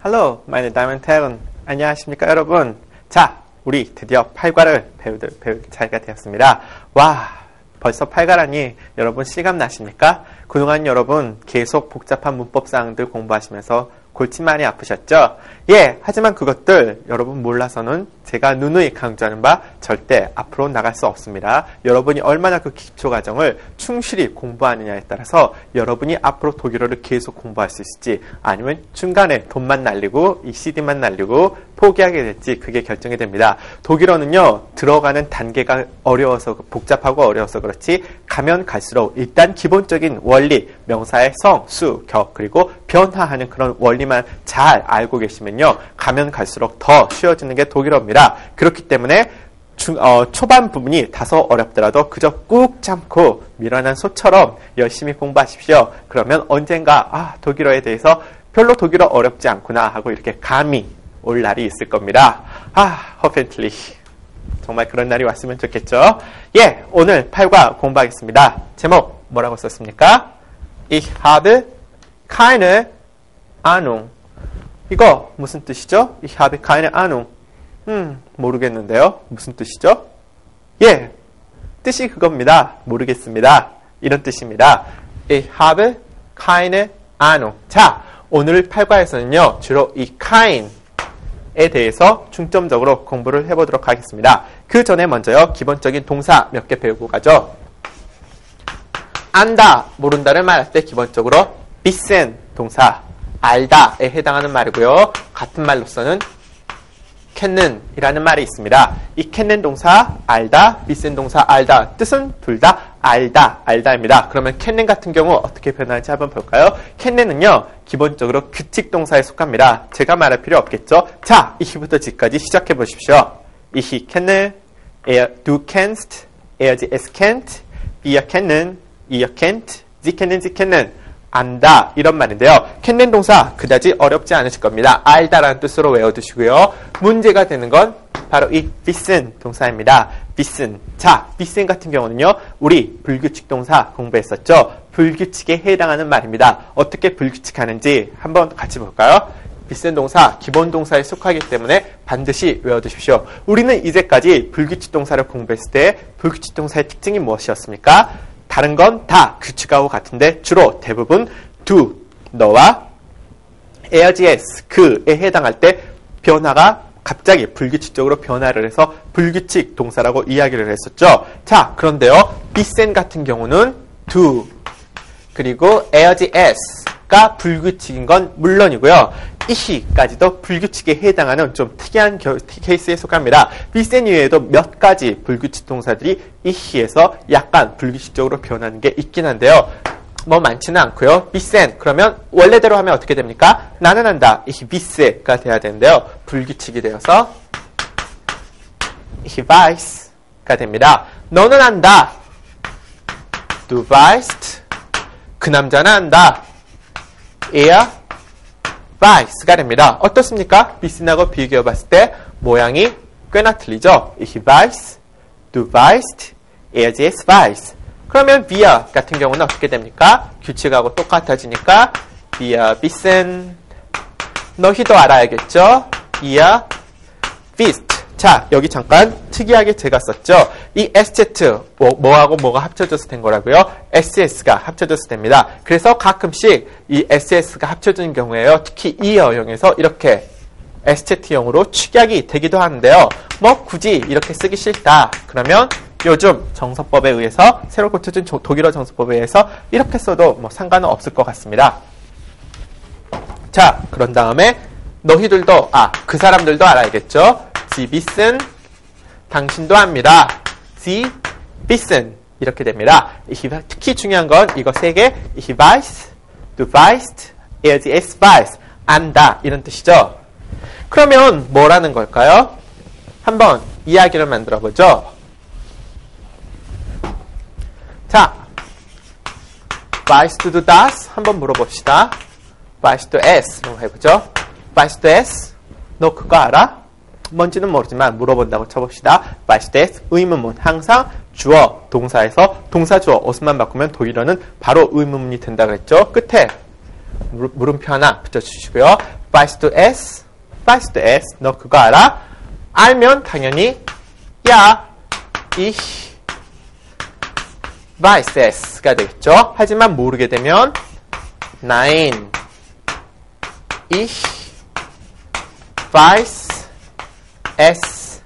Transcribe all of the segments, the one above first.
Hello, my name is Diamond Taeun. 안녕하십니까 여러분. 자, 우리 드디어 8과를 배울 차례가 되었습니다. 와, 벌써 8과라니 여러분 실감 나십니까? 그동안 여러분 계속 복잡한 문법사항들 공부하시면서 골치 많이 아프셨죠? 예, 하지만 그것들 여러분 몰라서는 제가 누누이 강조하는 바 절대 앞으로 나갈 수 없습니다. 여러분이 얼마나 그 기초과정을 충실히 공부하느냐에 따라서 여러분이 앞으로 독일어를 계속 공부할 수 있을지 아니면 중간에 돈만 날리고 이 CD만 날리고 포기하게 될지 그게 결정이 됩니다. 독일어는요, 들어가는 단계가 어려워서 복잡하고 어려워서 그렇지 가면 갈수록 일단 기본적인 원리, 명사의 성, 수, 격, 그리고 변화하는 그런 원리만 잘 알고 계시면요, 가면 갈수록 더 쉬워지는 게 독일어입니다. 그렇기 때문에 초반 부분이 다소 어렵더라도 그저 꾹 참고 미련한 소처럼 열심히 공부하십시오. 그러면 언젠가 독일어에 대해서 별로 독일어 어렵지 않구나 하고 이렇게 감이 올 날이 있을 겁니다. hoffentlich. 정말 그런 날이 왔으면 좋겠죠. 예, 오늘 8과 공부하겠습니다. 제목 뭐라고 썼습니까? Ich habe keine Ahnung. 이거 무슨 뜻이죠? Ich habe keine Ahnung. 모르겠는데요. 무슨 뜻이죠? 예, 뜻이 그겁니다. 모르겠습니다. 이런 뜻입니다. Ich habe keine Ahnung. 자, 오늘 8과에서는요, 주로 이 kein에 대해서 중점적으로 공부를 해보도록 하겠습니다. 그 전에 먼저요, 기본적인 동사 몇 개 배우고 가죠. 안다, 모른다를 말할 때 기본적으로 wissen 동사, 알다에 해당하는 말이고요. 같은 말로서는 kennen 이라는 말이 있습니다. 이 kennen 동사, 알다, wissen 동사, 알다 뜻은 둘 다 알다입니다. 그러면 kennen 같은 경우 어떻게 변하는지 한번 볼까요? kennen은요, 기본적으로 규칙 동사에 속합니다. 제가 말할 필요 없겠죠? 자, 이부터 지까지 시작해 보십시오. Ich kenne, du kennst, es kennt, wir kennen, ihr kennt, sie kennen, sie kennen. 안다, 이런 말인데요. kennen 동사 그다지 어렵지 않으실 겁니다. 알다라는 뜻으로 외워두시고요. 문제가 되는 건 바로 이 wissen 동사입니다. wissen. 자, wissen 같은 경우는요, 우리 불규칙 동사 공부했었죠. 불규칙에 해당하는 말입니다. 어떻게 불규칙하는지 한번 같이 볼까요? wissen 동사 기본 동사에 속하기 때문에 반드시 외워두십시오. 우리는 이제까지 불규칙 동사를 공부했을 때 불규칙 동사의 특징이 무엇이었습니까? 다른 건 다 규칙하고 같은데 주로 대부분 do, 너와 as, 그에 해당할 때 변화가 갑자기 불규칙적으로 변화를 해서 불규칙 동사라고 이야기를 했었죠. 자, 그런데요, wissen 같은 경우는 do, 그리고 as가 불규칙인 건 물론이고요. 이시까지도 불규칙에 해당하는 좀 특이한 케이스에 속합니다. wissen 이외에도 몇 가지 불규칙 동사들이 이시에서 약간 불규칙적으로 변하는 게 있긴 한데요. 뭐 많지는 않고요. wissen 그러면 원래대로 하면 어떻게 됩니까? 나는 안다. ich wisse가 돼야 되는데요. 불규칙이 되어서 ich weiss가 됩니다. 너는 안다. du weißt. 그 남자는 안다. er weiss가 됩니다. 어떻습니까? wissen하고 비교해 봤을 때 모양이 꽤나 틀리죠? Ich weiß, du weißt, er weiß. 그러면 wir 같은 경우는 어떻게 됩니까? 규칙하고 똑같아지니까 wir wissen. 너희도 알아야겠죠? ihr wisst. 자, 여기 잠깐 특이하게 제가 썼죠. 이 sz, 뭐하고 뭐가 합쳐져서 된 거라고요? ss가 합쳐져서 됩니다. 그래서 가끔씩 이 ss가 합쳐지는 경우에요. 특히 이 어형에서 이렇게 sz형으로 축약이 되기도 하는데요. 뭐 굳이 이렇게 쓰기 싫다. 그러면 요즘 정서법에 의해서 새로 고쳐진 독일어 정서법에 의해서 이렇게 써도 뭐 상관은 없을 것 같습니다. 자, 그런 다음에 너희들도, 그 사람들도 알아야겠죠? Sie wissen, 당신도 압니다. Sie wissen, 이렇게 됩니다. 특히 중요한 건 이거 세 개, ich weiß, du weißt, es weiß, 안다, 이런 뜻이죠. 그러면 뭐라는 걸까요? 한번 이야기를 만들어 보죠. 자, weißt du das? 한번 물어봅시다. weißt du es? 한번 해보죠. weißt du es? 너 그거 알아? 뭔지는 모르지만 물어본다고 쳐봅시다. weißt du es? 의문문. 항상 주어, 동사에서 동사 주어 어순만 바꾸면 독일어는 바로 의문문이 된다 그랬죠. 끝에 물음표 하나 붙여주시고요. weißt du es? weißt du es? 너 그거 알아? 알면 당연히 ja, ich weiß es가 되겠죠. 하지만 모르게 되면 nein, ich weiß es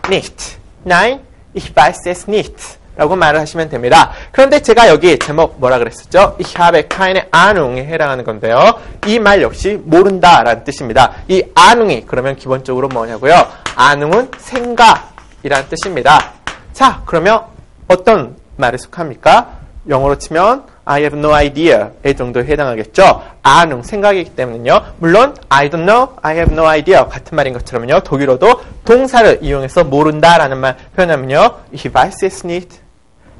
nicht. Nein, ich weiß es nicht. 라고 말을 하시면 됩니다. 그런데 제가 여기 제목 뭐라 그랬었죠? Ich habe keine Ahnung에 해당하는 건데요. 이 말 역시 모른다 라는 뜻입니다. 이 Ahnung이 그러면 기본적으로 뭐냐고요? Ahnung은 생각이라는 뜻입니다. 자, 그러면 어떤 말에 속합니까? 영어로 치면 I have no idea의 정도에 해당하겠죠. Ahnung, 생각이기 때문에요. 물론 I don't know, I have no idea 같은 말인 것처럼요. 독일어도 동사를 이용해서 모른다라는 말 표현하면요. Ich weiß es nicht,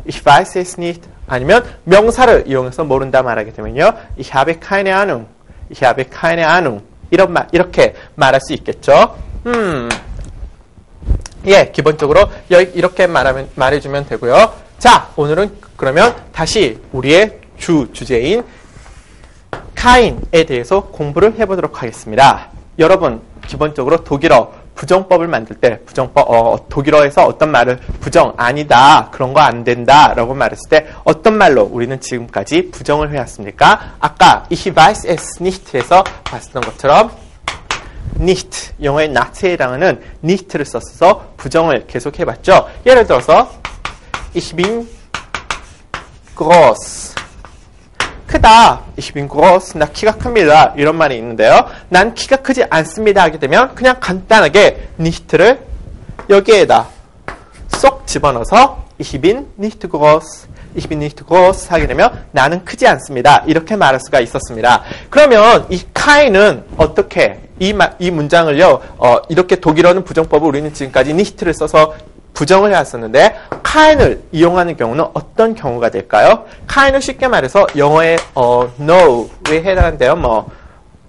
ich weiß es nicht 아니면 명사를 이용해서 모른다 말하게 되면요. Ich habe keine Ahnung, ich habe keine Ahnung 이렇게 말할 수 있겠죠. 예, 기본적으로 이렇게 말해주면 되고요. 자, 오늘은 그러면 다시 우리의 주제인 카인에 대해서 공부를 해보도록 하겠습니다. 여러분, 기본적으로 독일어 부정법을 만들 때 독일어에서 어떤 말을 부정, 아니다, 그런 거 안 된다 라고 말했을 때 어떤 말로 우리는 지금까지 부정을 해왔습니까? 아까 ich weiß es nicht에서 봤었던 것처럼 nicht, 영어의 not에 해당하는 nicht를 써서 부정을 계속 해봤죠. 예를 들어서 ich bin groß. 크다. Ich bin groß. 나 키가 큽니다. 이런 말이 있는데요. 난 키가 크지 않습니다 하게 되면 그냥 간단하게 nicht를 여기에다 쏙 집어넣어서 ich bin nicht groß. Ich bin nicht groß 하게 되면 나는 크지 않습니다. 이렇게 말할 수가 있었습니다. 그러면 이 카인은 어떻게 이 문장을요. 이렇게 독일어는 부정법을 우리는 지금까지 nicht를 써서 부정을 해왔었는데 카인을 이용하는 경우는 어떤 경우가 될까요? 카인은 쉽게 말해서 영어의 no에 해당한데요. 뭐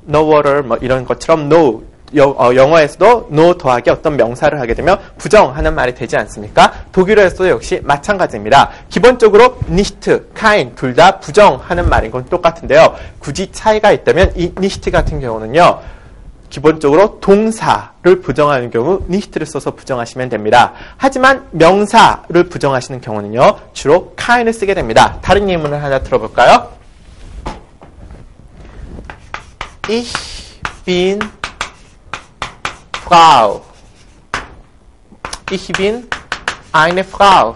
no water 뭐 이런 것처럼 no 영어에서도 no 더하기 어떤 명사를 하게 되면 부정하는 말이 되지 않습니까? 독일어에서도 역시 마찬가지입니다. 기본적으로 nicht, kein 둘 다 부정하는 말인 건 똑같은데요. 굳이 차이가 있다면 이 nicht 같은 경우는요. 기본적으로 동사를 부정하는 경우 nicht를 써서 부정하시면 됩니다. 하지만 명사를 부정하시는 경우는요. 주로 kein을 쓰게 됩니다. 다른 예문을 하나 들어볼까요? Ich bin Frau. Ich bin eine Frau.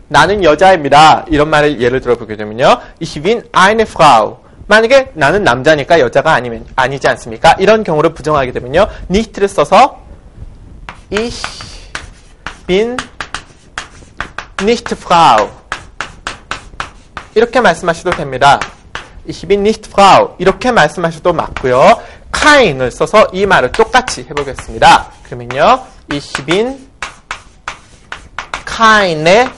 나는 여자입니다. 이런 말을 예를 들어보게 되면요. Ich bin eine Frau. 만약에 나는 남자니까 여자가 아니지 않습니까? 이런 경우를 부정하게 되면요. nicht를 써서 Ich bin nicht Frau. 이렇게 말씀하셔도 됩니다. Ich bin nicht Frau. 이렇게 말씀하셔도 맞고요. kein을 써서 이 말을 똑같이 해보겠습니다. 그러면요. Ich bin keine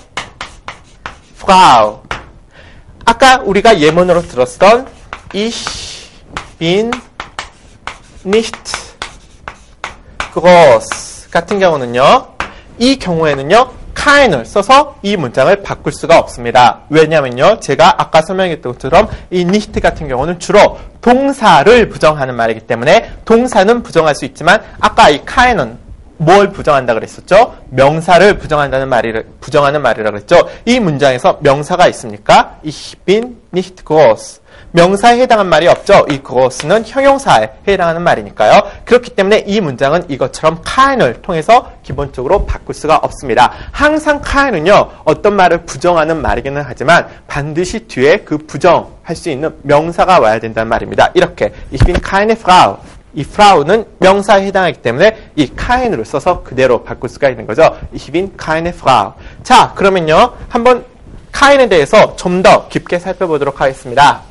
Frau. 아까 우리가 예문으로 들었던 Ich bin nicht groß 같은 경우는요. 이 경우에는요. kein을 써서 이 문장을 바꿀 수가 없습니다. 왜냐면요. 제가 아까 설명했던 것처럼 이 nicht 같은 경우는 주로 동사를 부정하는 말이기 때문에 동사는 부정할 수 있지만 아까 이 kein은 뭘 부정한다 그랬었죠? 명사를 부정하는 말이라 그랬죠? 이 문장에서 명사가 있습니까? Ich bin nicht groß. 명사에 해당한 말이 없죠? 이 groß는 형용사에 해당하는 말이니까요. 그렇기 때문에 이 문장은 이것처럼 kein을 통해서 기본적으로 바꿀 수가 없습니다. 항상 kein은요. 어떤 말을 부정하는 말이기는 하지만 반드시 뒤에 그 부정할 수 있는 명사가 와야 된다는 말입니다. 이렇게 Ich bin keine Frau. 이 Frau는 명사에 해당하기 때문에 이 kein을 써서 그대로 바꿀 수가 있는 거죠. Ich bin keine Frau. 자, 그러면요. 한번 kein에 대해서 좀 더 깊게 살펴보도록 하겠습니다.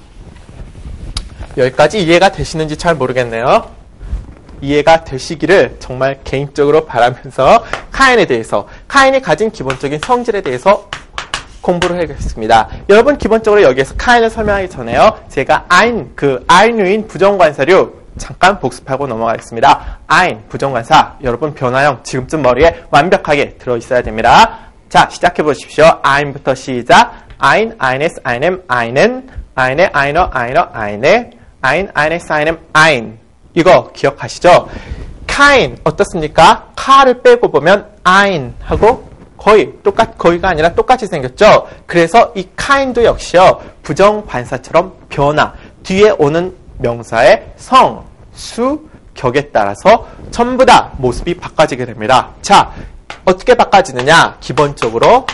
여기까지 이해가 되시는지 잘 모르겠네요. 이해가 되시기를 정말 개인적으로 바라면서 kein에 대해서, kein이 가진 기본적인 성질에 대해서 공부를 해보겠습니다. 여러분 기본적으로 여기에서 kein을 설명하기 전에요. 제가 ein인 부정관사류 잠깐 복습하고 넘어가겠습니다. ein, 부정관사. 여러분 변화형 지금쯤 머리에 완벽하게 들어있어야 됩니다. 자, 시작해 보십시오. ein부터 시작. ein, eines, einem, einen, eine, einer, einer, eine, ein. 이거 기억하시죠? kein 어떻습니까? 카를 빼고 보면 ein 하고 거의가 아니라 똑같이 생겼죠? 그래서 이 kind도 역시요, 부정관사처럼 변화, 뒤에 오는 명사의 성, 수, 격에 따라서 전부 다 모습이 바꿔지게 됩니다. 자, 어떻게 바꿔지느냐? 기본적으로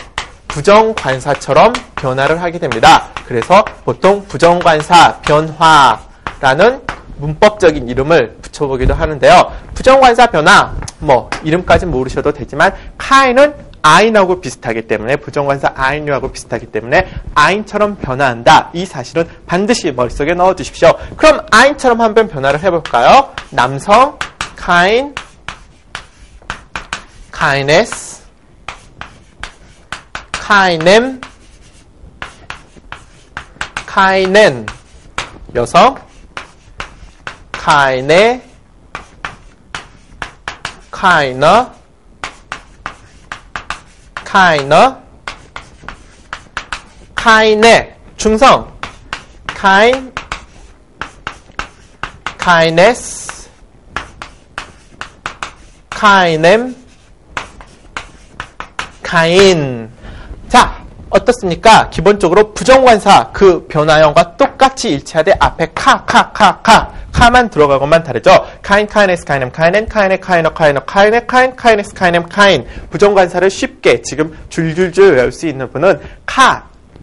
부정관사처럼 변화를 하게 됩니다. 그래서 보통 부정관사 변화라는 문법적인 이름을 붙여보기도 하는데요. 부정관사 변화, 이름까지 모르셔도 되지만 kind은 ein하고 비슷하기 때문에, 부정관사 ein하고 비슷하기 때문에 ein처럼 변화한다. 이 사실은 반드시 머릿속에 넣어두십시오. 그럼 ein처럼 한번 변화를 해볼까요? 남성 kind, kindness, kindnem, kindnen. 여성 kindne, kindner, kindner, kindne. 중성 kind, kindness, kindnem, kind. 자, 어떻습니까? 기본적으로 부정관사 그 변화형과 똑같이 일치하되 앞에 카만 들어가고만 다르죠. kind, kindness, kindnem, kindnen, kindne, kindner, kindner, kindne, kind, kindness, kindnem, kind. 부정관사를 쉽게 지금 줄줄줄 외울 수 있는 분은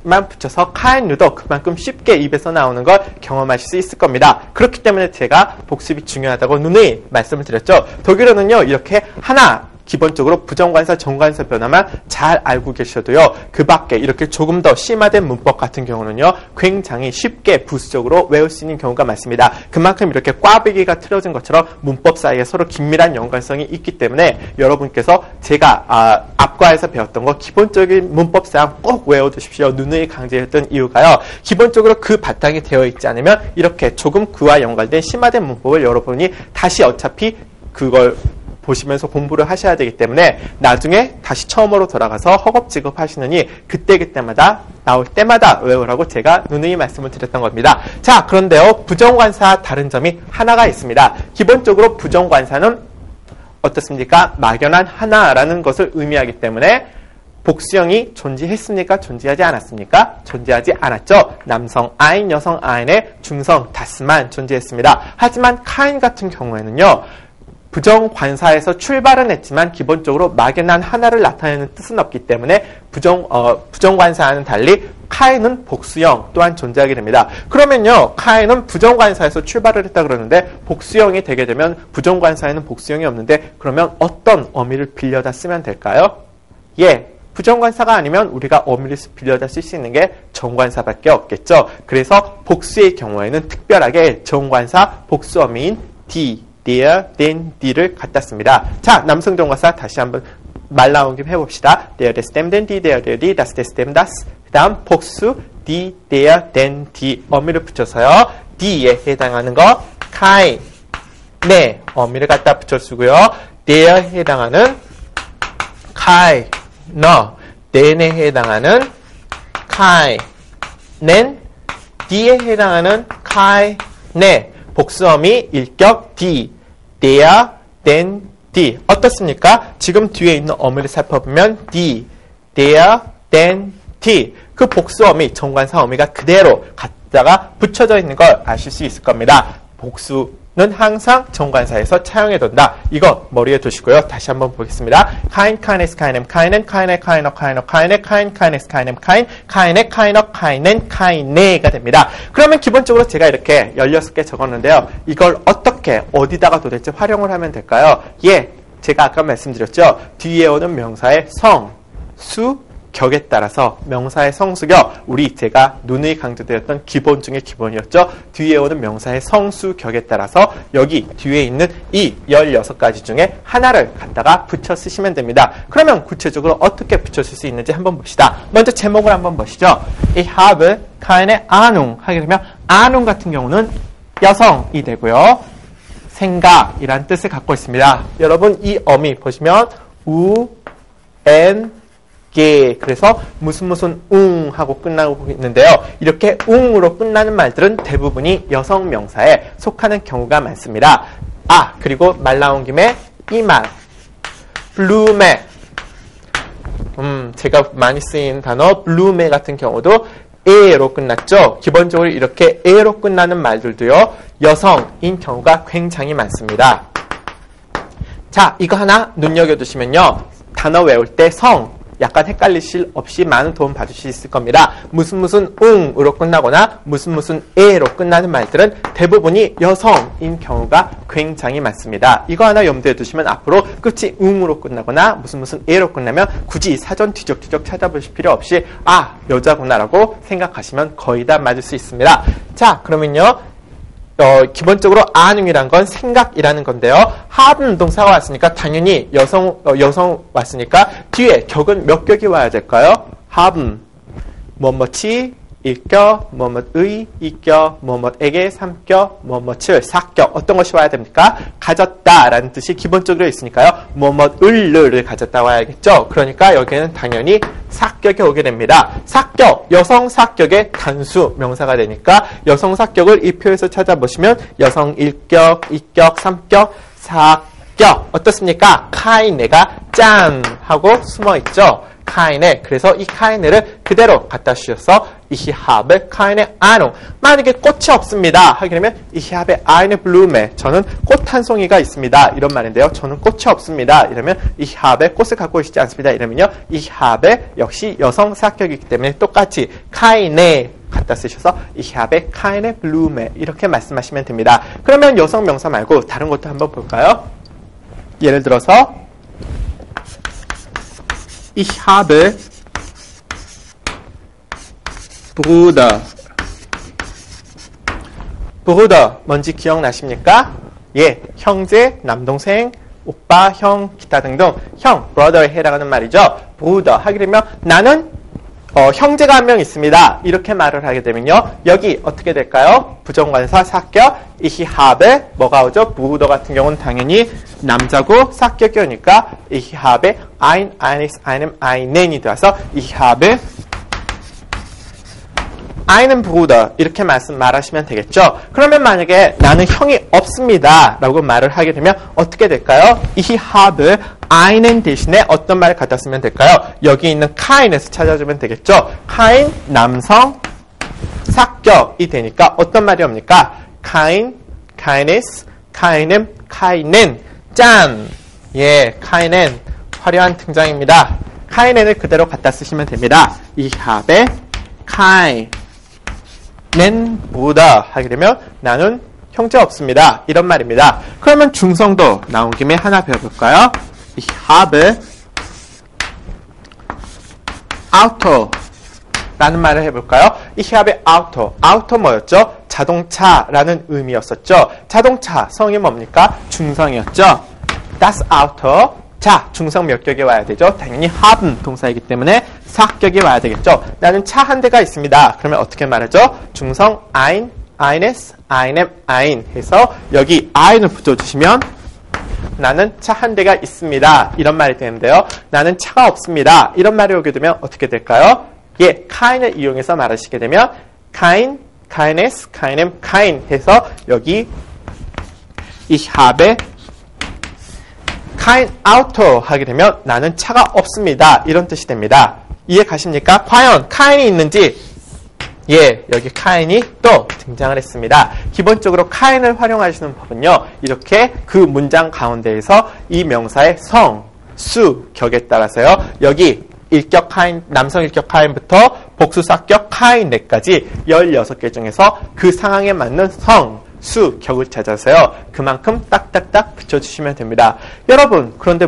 만 붙여서 kind도 그만큼 쉽게 입에서 나오는 걸 경험하실 수 있을 겁니다. 그렇기 때문에 제가 복습이 중요하다고 누누이 말씀을 드렸죠. 독일어는요, 이렇게 하나 기본적으로 부정관사, 정관사 변화만 잘 알고 계셔도요, 그 밖에 이렇게 조금 더 심화된 문법 같은 경우는요, 굉장히 쉽게 부수적으로 외울 수 있는 경우가 많습니다. 그만큼 이렇게 꽈배기가 틀어진 것처럼 문법 사이에 서로 긴밀한 연관성이 있기 때문에 여러분께서 제가 앞과에서 배웠던 거 기본적인 문법상 꼭 외워두십시오. 누누이 강조했던 이유가요, 기본적으로 그 바탕이 되어 있지 않으면 이렇게 조금 그와 연관된 심화된 문법을 여러분이 다시 어차피 그걸 보시면서 공부를 하셔야 되기 때문에 나중에 다시 처음으로 돌아가서 허겁지겁 하시느니 그때마다 나올 때마다 외우라고 제가 누누이 말씀을 드렸던 겁니다. 자, 그런데요, 부정관사 다른 점이 하나가 있습니다. 기본적으로 부정관사는 어떻습니까? 막연한 하나라는 것을 의미하기 때문에 복수형이 존재했습니까? 존재하지 않았습니까? 존재하지 않았죠. 남성 ein, 여성 ein의 중성 das만 존재했습니다. 하지만 kind 같은 경우에는요, 부정관사에서 출발은 했지만 기본적으로 막연한 하나를 나타내는 뜻은 없기 때문에 부정관사와는 달리 kind는 복수형 또한 존재하게 됩니다. 그러면요, kind는 부정관사에서 출발을 했다 그러는데 복수형이 되게 되면 부정관사에는 복수형이 없는데 그러면 어떤 어미를 빌려다 쓰면 될까요? 부정관사가 아니면 우리가 어미를 빌려다 쓸 수 있는 게 정관사밖에 없겠죠. 그래서 복수의 경우에는 특별하게 정관사 복수어미인 der, den, die를 갖다 씁니다. 자, 남성 정관사 다시 한번 말 나온 김에 해봅시다. der, des, dem, den, die, der, die, das, des, dem, das. 그 다음 복수 die, der, den, die 어미를 붙여서요, die에 해당하는 거 kind, 네, 어미를 갖다 붙여주고요. der에 해당하는 kindner, den에 해당하는 kindnen, die에 해당하는 kindne. 복수어미 일격 die, der, den, die. 어떻습니까? 지금 뒤에 있는 어미를 살펴보면 die, der, den, die. 그 복수어미, 정관사 어미가 그대로 갖다가 붙여져 있는 걸 아실 수 있을 겁니다. 복수는 항상 정관사에서 차용해둔다. 이거 머리에 두시고요. 다시 한번 보겠습니다. kind, kindness, kindnem, kindnen, kindne, kindner, kindner, kindne, kind, kindness, kindnem, kind, kindne, kindner, kindnen, kindne가 됩니다. 그러면 기본적으로 제가 이렇게 16개 적었는데요. 이걸 어떻게, 어디다가 도대체 활용을 하면 될까요? 제가 아까 말씀드렸죠. 뒤에 오는 명사의 성, 수, 격에 따라서 명사의 성수격, 제가 누누이 강조드렸던 기본 중에 기본이었죠. 뒤에 오는 명사의 성수, 격에 따라서 여기 뒤에 있는 이 16가지 중에 하나를 갖다가 붙여 쓰시면 됩니다. 그러면 구체적으로 어떻게 붙여줄 수 있는지 한번 봅시다. 먼저 제목을 한번 보시죠. Ich habe keine Ahnung 하게 되면 Ahnung 같은 경우는 여성이 되고요. 생각이란 뜻을 갖고 있습니다. 여러분 이 어미 보시면 우, 엔, 게, 그래서 무슨 하고 끝나고 있는데요. 이렇게 웅으로 끝나는 말들은 대부분이 여성 명사에 속하는 경우가 많습니다. 아, 그리고 말 나온 김에 이 말, 블루메. 제가 많이 쓰인 단어 블루메 같은 경우도 에로 끝났죠. 기본적으로 이렇게 에로 끝나는 말들도요, 여성인 경우가 굉장히 많습니다. 자, 이거 하나 눈여겨두시면요, 단어 외울 때 성, 약간 헷갈리실 없이 많은 도움 받을 수 있을 겁니다. 무슨 웅으로 끝나거나 무슨 에로 끝나는 말들은 대부분이 여성인 경우가 굉장히 많습니다. 이거 하나 염두에 두시면 앞으로 끝이 웅으로 끝나거나 무슨 에로 끝나면 굳이 사전 뒤적뒤적 찾아보실 필요 없이 아, 여자구나라고 생각하시면 거의 다 맞을 수 있습니다. 자, 그러면요, 기본적으로 아능이란 건 생각이라는 건데요. haben 동사가 왔으니까 당연히 여성 왔으니까 뒤에 격은 몇 격이 와야 될까요? haben, 뭐뭐치, 1격, 뭐뭐의, 2격, 뭐뭐에게, 3격, 뭐뭐칠, 4격. 어떤 것이 와야 됩니까? 가졌다라는 뜻이 기본적으로 있으니까요. 뭐뭐을를 가졌다 와야겠죠. 그러니까 여기에는 당연히 4격이 오게 됩니다. 4격, 여성 4격의 단수 명사가 되니까 여성 4격을 이 표에서 찾아보시면 여성 1격, 2격, 3격, 4격. 어떻습니까? 카이네가 짠 하고 숨어있죠. 카이네. 그래서 이 카이네를 그대로 갖다 주셔서 ich habe keine Ahnung. 만약에 꽃이 없습니다 하게 되면 ich habe eine Blume. 저는 꽃 한 송이가 있습니다. 이런 말인데요. 저는 꽃이 없습니다. 이러면 ich habe 꽃을 갖고 있지 않습니다. 이러면요, ich habe 역시 여성 사격이기 때문에 똑같이 keine 갖다 쓰셔서 ich habe keine Blume 이렇게 말씀하시면 됩니다. 그러면 여성 명사 말고 다른 것도 한번 볼까요? 예를 들어서 Ich habe Bruder. Bruder 뭔지 기억나십니까? 예, 형제, 남동생, 오빠, 형, 기타 등등 형, brother에 해당하는 말이죠. Bruder 하게 되면 나는 형제가 한 명 있습니다. 이렇게 말을 하게 되면요, 여기 어떻게 될까요? 부정관사 사격, ich habe 뭐가 오죠? Bruder 같은 경우는 당연히 남자고 사격이 오니까 ich habe eines, einen이 들어서 ich habe einen Bruder 이렇게 말하시면 되겠죠. 그러면 만약에 나는 형이 없습니다 라고 말을 하게 되면 어떻게 될까요? Ich habe einen 대신에 어떤 말을 갖다 쓰면 될까요? 여기 있는 kein에서 찾아주면 되겠죠. kein 남성 사격이 되니까 어떤 말이 옵니까? kein, keines, keinem, keinen 짠! 예, keinen 화려한 등장입니다. keinen을 그대로 갖다 쓰시면 됩니다. Ich habe keinen Bruder 하게 되면 나는 형제 없습니다. 이런 말입니다. 그러면 중성도 나온 김에 하나 배워볼까요? Ich habe Auto 라는 말을 해볼까요? Ich habe Auto. Auto 뭐였죠? 자동차라는 의미였었죠. 자동차 성이 뭡니까? 중성이었죠. Das Auto. 자, 중성 몇 격이 와야 되죠? 당연히 haben 동사이기 때문에 4격이 와야 되겠죠. 나는 차 한 대가 있습니다. 그러면 어떻게 말하죠? 중성 ein, eines, einem, ein 해서 여기 ein을 붙여주시면 나는 차 한 대가 있습니다. 이런 말이 되는데요. 나는 차가 없습니다. 이런 말이 오게 되면 어떻게 될까요? 예, kein을 이용해서 말하시게 되면 kein, keines, keinem, kein 해서 여기 ich habe kein Auto 하게 되면 나는 차가 없습니다. 이런 뜻이 됩니다. 이해 가십니까? 과연 kein이 있는지 예, 여기 kein이 또 등장을 했습니다. 기본적으로 kein을 활용하시는 법은요, 이렇게 그 문장 가운데에서 이 명사의 성, 수, 격에 따라서요, 여기 일격 카인, 남성 일격 카인부터 복수 사격 카인네까지 16개 중에서 그 상황에 맞는 성, 수, 격을 찾아서요, 그만큼 딱딱딱 붙여주시면 됩니다. 여러분, 그런데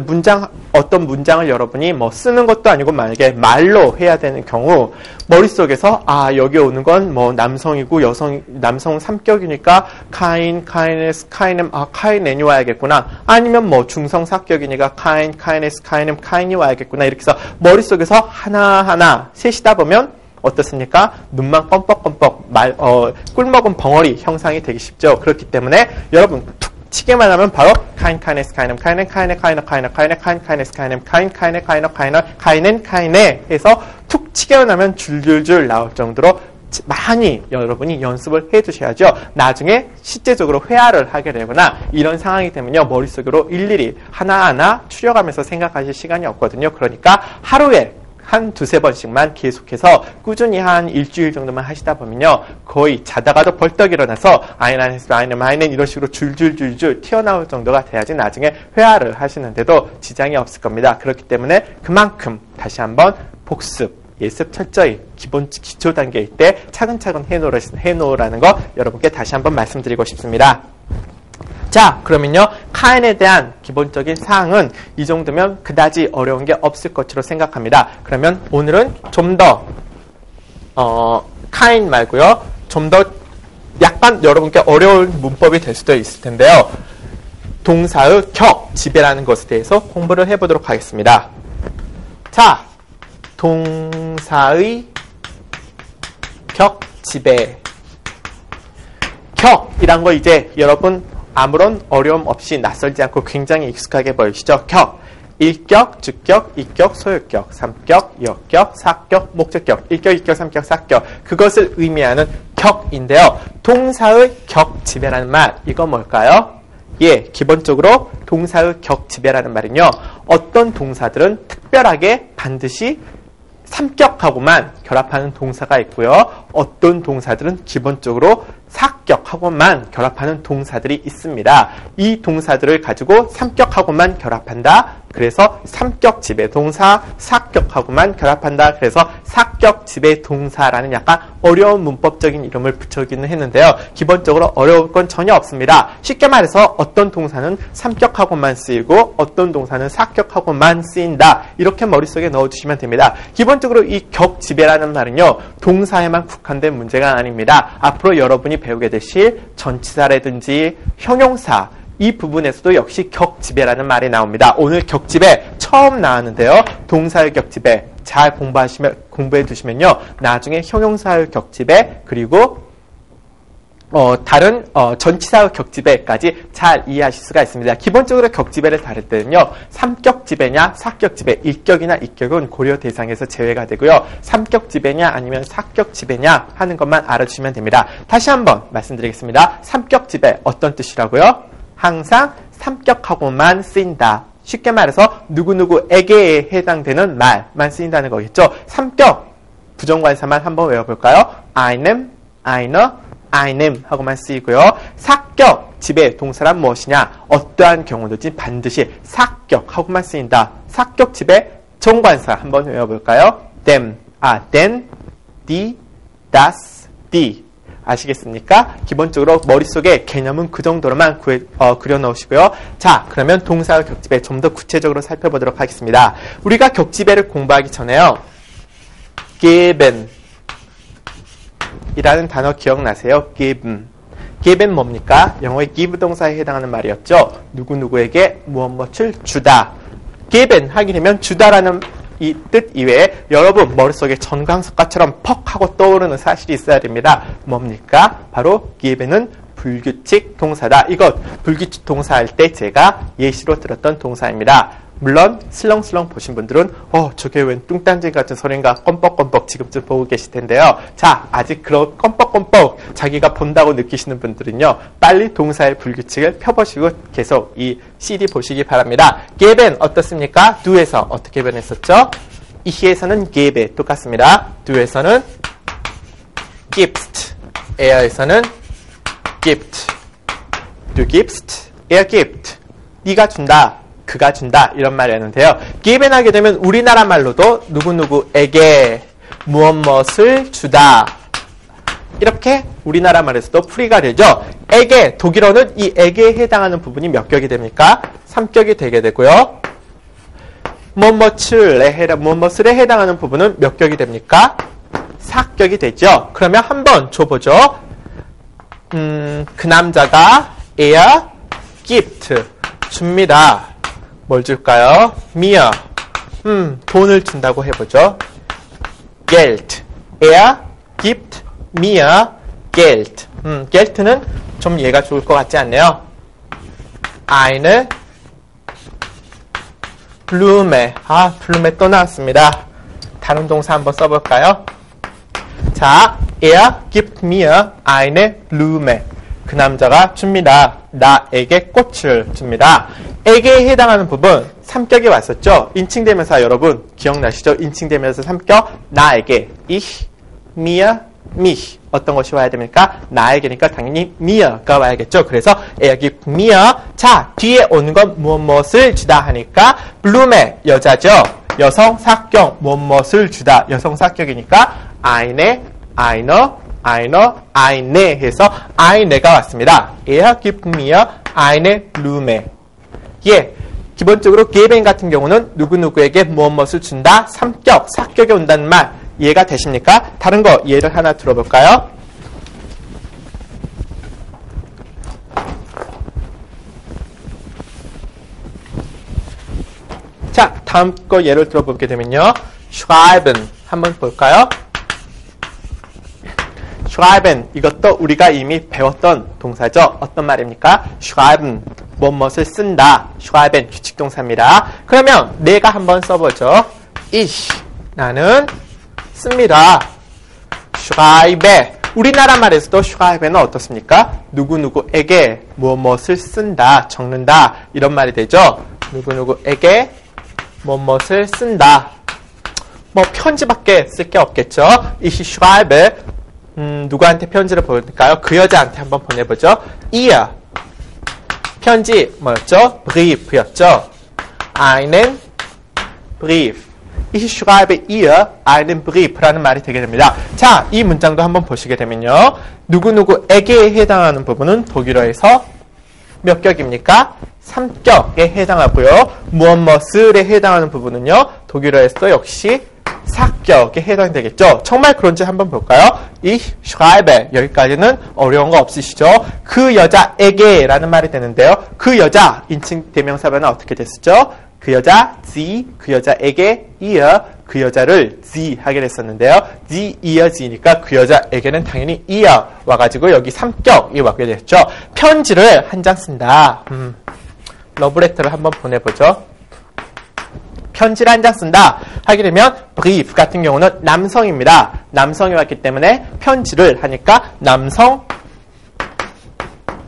어떤 문장을 여러분이 뭐 쓰는 것도 아니고 만약에 말로 해야 되는 경우, 머릿속에서, 아, 여기 오는 건 뭐 남성이고 남성 3격이니까 카인, 카이네스, 카이넴, 아, 카이넨이 와야겠구나. 아니면 뭐 중성 4격이니까 카인, 카이네스, 카이넴, 카인이 와야겠구나. 이렇게 해서 머릿속에서 하나하나 세시다 보면 어떻습니까? 눈만 껌뻑껌뻑 꿀먹은 벙어리 형상이 되기 쉽죠. 그렇기 때문에 여러분 치게만 하면 바로 카인엔 해서 툭 치게만 하면 줄줄줄 나올 정도로 많이 여러분이 연습을 해두셔야죠. 나중에 실제적으로 회화를 하게 되거나 이런 상황이 되면요, 머릿속으로 일일이 하나하나 추려가면서 생각하실 시간이 없거든요. 그러니까 하루에 한 두세 번씩만 계속해서 꾸준히 한 일주일 정도만 하시다 보면요, 거의 자다가도 벌떡 일어나서 아이는 이런 식으로 줄줄줄줄 튀어나올 정도가 돼야지 나중에 회화를 하시는데도 지장이 없을 겁니다. 그렇기 때문에 그만큼 다시 한번 복습, 예습 철저히 기초 단계일 때 차근차근 해놓으라는 거 여러분께 다시 한번 말씀드리고 싶습니다. 자, 그러면요, 카인에 대한 기본적인 사항은 이 정도면 그다지 어려운 게 없을 것으로 생각합니다. 그러면 오늘은 좀 더 카인 말고요, 좀 더 약간 여러분께 어려운 문법이 될 수도 있을 텐데요, 동사의 격, 지배라는 것에 대해서 공부를 해보도록 하겠습니다. 자, 동사의 격, 지배. 격이란 거 이제 여러분 아무런 어려움 없이 낯설지 않고 굉장히 익숙하게 보이시죠? 격. 일격, 주격, 이격, 소유격, 삼격, 여격, 사격, 목적격, 일격, 이격, 삼격, 사격. 그것을 의미하는 격인데요. 동사의 격, 지배라는 말, 이거 뭘까요? 예, 기본적으로 동사의 격, 지배라는 말은요, 어떤 동사들은 특별하게 반드시 삼격하고만 결합하는 동사가 있고요, 어떤 동사들은 기본적으로 사격하고만 결합하는 동사들이 있습니다. 이 동사들을 가지고 삼격하고만 결합한다. 그래서 삼격 지배 동사, 사격하고만 결합한다. 그래서 사격 지배 동사라는 약간 어려운 문법적인 이름을 붙여기는 했는데요. 기본적으로 어려울 건 전혀 없습니다. 쉽게 말해서 어떤 동사는 삼격하고만 쓰이고 어떤 동사는 사격하고만 쓰인다. 이렇게 머릿속에 넣어주시면 됩니다. 기본적으로 이 격 지배라는 말은요, 동사에만 국한된 문제가 아닙니다. 앞으로 여러분이 배우게 되실 전치사라든지 형용사, 이 부분에서도 역시 격지배라는 말이 나옵니다. 오늘 격지배 처음 나왔는데요, 동사의 격지배 잘 공부해 두시면요, 나중에 형용사의 격지배, 그리고 다른 전치사의 격지배까지 잘 이해하실 수가 있습니다. 기본적으로 격지배를 다룰 때는요, 삼격지배냐 사격지배, 일격이나 이격은 고려 대상에서 제외가 되고요, 삼격지배냐 아니면 사격지배냐 하는 것만 알아주시면 됩니다. 다시 한번 말씀드리겠습니다. 삼격지배 어떤 뜻이라고요? 항상 삼격하고만 쓰인다. 쉽게 말해서 누구누구에게 해당되는 말만 쓰인다는 거겠죠. 삼격 부정관사만 한번 외워볼까요? I'm, I know, I am 하고만 쓰이고요. 사격 지배 동사란 무엇이냐? 어떠한 경우든지 반드시 사격하고만 쓰인다. 사격 지배 정관사 한번 외워볼까요? them, then, the, das, the. 아시겠습니까? 기본적으로 머릿속에 개념은 그 정도로만 그려놓으시고요. 자, 그러면 동사의 격지배 좀 더 구체적으로 살펴보도록 하겠습니다. 우리가 격지배를 공부하기 전에요, given 이라는 단어 기억나세요? given. given 뭡니까? 영어의 give 동사에 해당하는 말이었죠. 누구누구에게 무엇을 주다. given 하게 되면 주다라는 이 뜻 이외에 여러분 머릿속에 전광석가처럼 퍽 하고 떠오르는 사실이 있어야 됩니다. 뭡니까? 바로 given은 불규칙 동사다. 이것 불규칙 동사할 때 제가 예시로 들었던 동사입니다. 물론 슬렁슬렁 보신 분들은 저게 웬 뚱딴지 같은 소린가 껌뻑껌뻑 지금쯤 보고 계실 텐데요. 자, 아직 그런 껌뻑껌뻑 자기가 본다고 느끼시는 분들은요, 빨리 동사의 불규칙을 펴보시고 계속 이 CD 보시기 바랍니다. given 어떻습니까? do에서 어떻게 변했었죠? 이시에서는 give 똑같습니다. do에서는 gibst, air에서는 gift, do gibst, air gift. 네가 준다, 그가 준다, 이런 말이었는데요. given 하게 되면 우리나라 말로도 누구누구에게 무엇을 주다, 이렇게 우리나라 말에서도 풀이가 되죠. 에게, 독일어는 이 에게에 해당하는 부분이 몇 격이 됩니까? 3격이 되게 되고요. 무엇을에 해당하는 부분은 몇 격이 됩니까? 4격이 되죠. 그러면 한번 줘보죠. 그 남자가 air gift 줍니다. 뭘 줄까요? mir, 돈을 준다고 해보죠. Geld, gibt mir Geld. Geld는 좀 얘가 좋을 것 같지 않네요. eine Blume. Blume 또 나왔습니다. 다른 동사 한번 써볼까요? 자, er gibt mir eine Blume. 그 남자가 줍니다. 나에게 꽃을 줍니다. 에게에 해당하는 부분, 삼격이 왔었죠? 인칭대명사 여러분 기억나시죠? 인칭대명사 삼격, 나에게, ich, mir, mich. 어떤 것이 와야 됩니까? 나에게니까 당연히 mir가 와야겠죠? 그래서 er gibt mir. 자, 뒤에 오는 건 무엇을 주다 하니까 Blume, 여자죠? 여성 사격, 무엇을 주다. 여성 사격이니까 eine, eine 해서 eine가 왔습니다. Er gibt mir eine Blume. 예, 기본적으로 geben 같은 경우는 누구누구에게 무엇을 준다. 삼격, 사격에 온다는 말 이해가 되십니까? 다른 거 예를 하나 들어볼까요? 자, 다음 거 예를 들어보게 되면요. schreiben 한번 볼까요? schreiben, 이것도 우리가 이미 배웠던 동사죠. 어떤 말입니까? schreiben, 무엇을 쓴다. schreiben, 규칙동사입니다. 그러면 내가 한번 써보죠. ich, 나는 씁니다. schreibe, 우리나라 말에서도 schreiben은 어떻습니까? 누구누구에게 무엇을 쓴다, 적는다 이런 말이 되죠. 누구누구에게 무엇을 쓴다. 뭐 편지밖에 쓸 게 없겠죠. ich schreibe, 누구한테 편지를 보낼까요? 그 여자한테 한번 보내보죠. ihr, 편지 뭐였죠? brief였죠. einen brief. Ich schreibe ihr einen brief라는 말이 되게 됩니다. 자, 이 문장도 한번 보시게 되면요. 누구누구에게 해당하는 부분은 독일어에서 몇 격입니까? 3격에 해당하고요. 무엇에 해당하는 부분은요. 독일어에서 역시 4격에 해당되겠죠. 정말 그런지 한번 볼까요? Ich schreibe, 여기까지는 어려운 거 없으시죠? 그 여자에게 라는 말이 되는데요. 그 여자, 인칭 대명사변은 어떻게 됐었죠? 그 여자, sie, 그 여자에게, ihr, 그 여자를 sie 하게 됐었는데요. sie, ihr, sie니까 그 여자에게는 당연히 ihr 와가지고 여기 3격이 와게 됐죠. 편지를 한 장 쓴다. 러브레터를 한번 보내보죠. 편지를 한 장 쓴다 하게 되면 brief 같은 경우는 남성입니다. 남성이 왔기 때문에 편지를 하니까 남성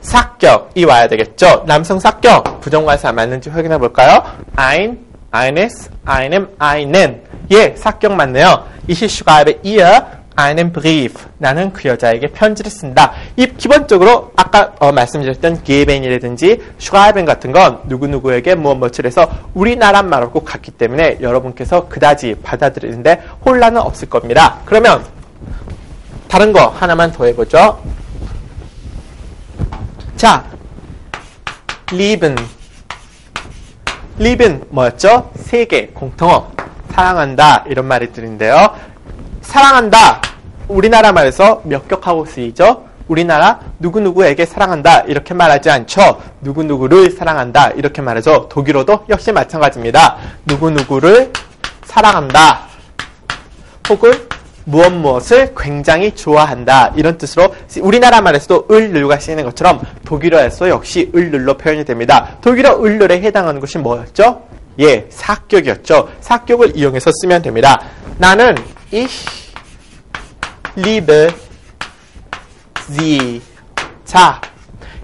사격이 와야 되겠죠. 남성 사격 부정관사 맞는지 확인해 볼까요? ein, eines, einem, einen. 예, 사격 맞네요. Ich schreibe ihr einen brief. 나는 그 여자에게 편지를 쓴다. 이 기본적으로 아까 말씀드렸던 geben이라든지 schreiben 같은 건 누구누구에게 무엇을 해서 우리나라 말하고 같기 때문에 여러분께서 그다지 받아들이는데 혼란은 없을 겁니다. 그러면 다른 거 하나만 더 해보죠. 자, lieben. lieben 뭐였죠? 세계, 공통어. 사랑한다 이런 말이 들린데요. 사랑한다. 우리나라 말에서 몇 격하고 쓰이죠? 우리나라 누구누구에게 사랑한다 이렇게 말하지 않죠. 누구누구를 사랑한다 이렇게 말하죠. 독일어도 역시 마찬가지입니다. 누구누구를 사랑한다. 혹은 무엇을 굉장히 좋아한다 이런 뜻으로 우리나라 말에서도 을류가 쓰이는 것처럼 독일어에서 역시 을류로 표현이 됩니다. 독일어 을류에 해당하는 것이 뭐였죠? 예, 사격이었죠. 사격을 이용해서 쓰면 됩니다. 나는 ich liebe sie. 자,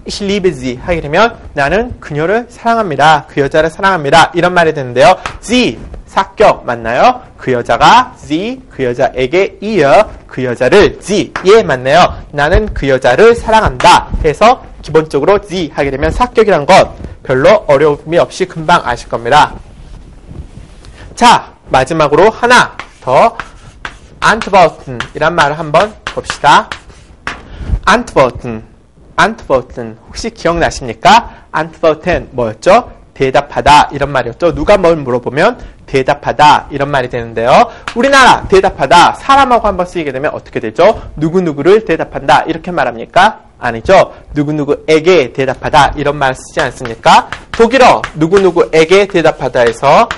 ich liebe sie 하게 되면 나는 그녀를 사랑합니다. 그 여자를 사랑합니다. 이런 말이 되는데요. sie, 사격 맞나요? 그 여자가 sie, 그 여자에게 ihr, 그 여자를 sie. 예, 맞네요. 나는 그 여자를 사랑한다 해서 기본적으로 sie 하게 되면 사격이란 것 별로 어려움이 없이 금방 아실 겁니다. 자, 마지막으로 하나 더 antworten 이란 말을 한번 봅시다. antworten, antworten 혹시 기억나십니까? antworten 뭐였죠? 대답하다 이런 말이었죠. 누가 뭘 물어보면 대답하다 이런 말이 되는데요. 우리나라 대답하다 사람하고 한번 쓰이게 되면 어떻게 되죠? 누구누구를 대답한다 이렇게 말합니까? 아니죠. 누구누구에게 대답하다 이런 말 쓰지 않습니까? 독일어 누구누구에게 대답하다 해서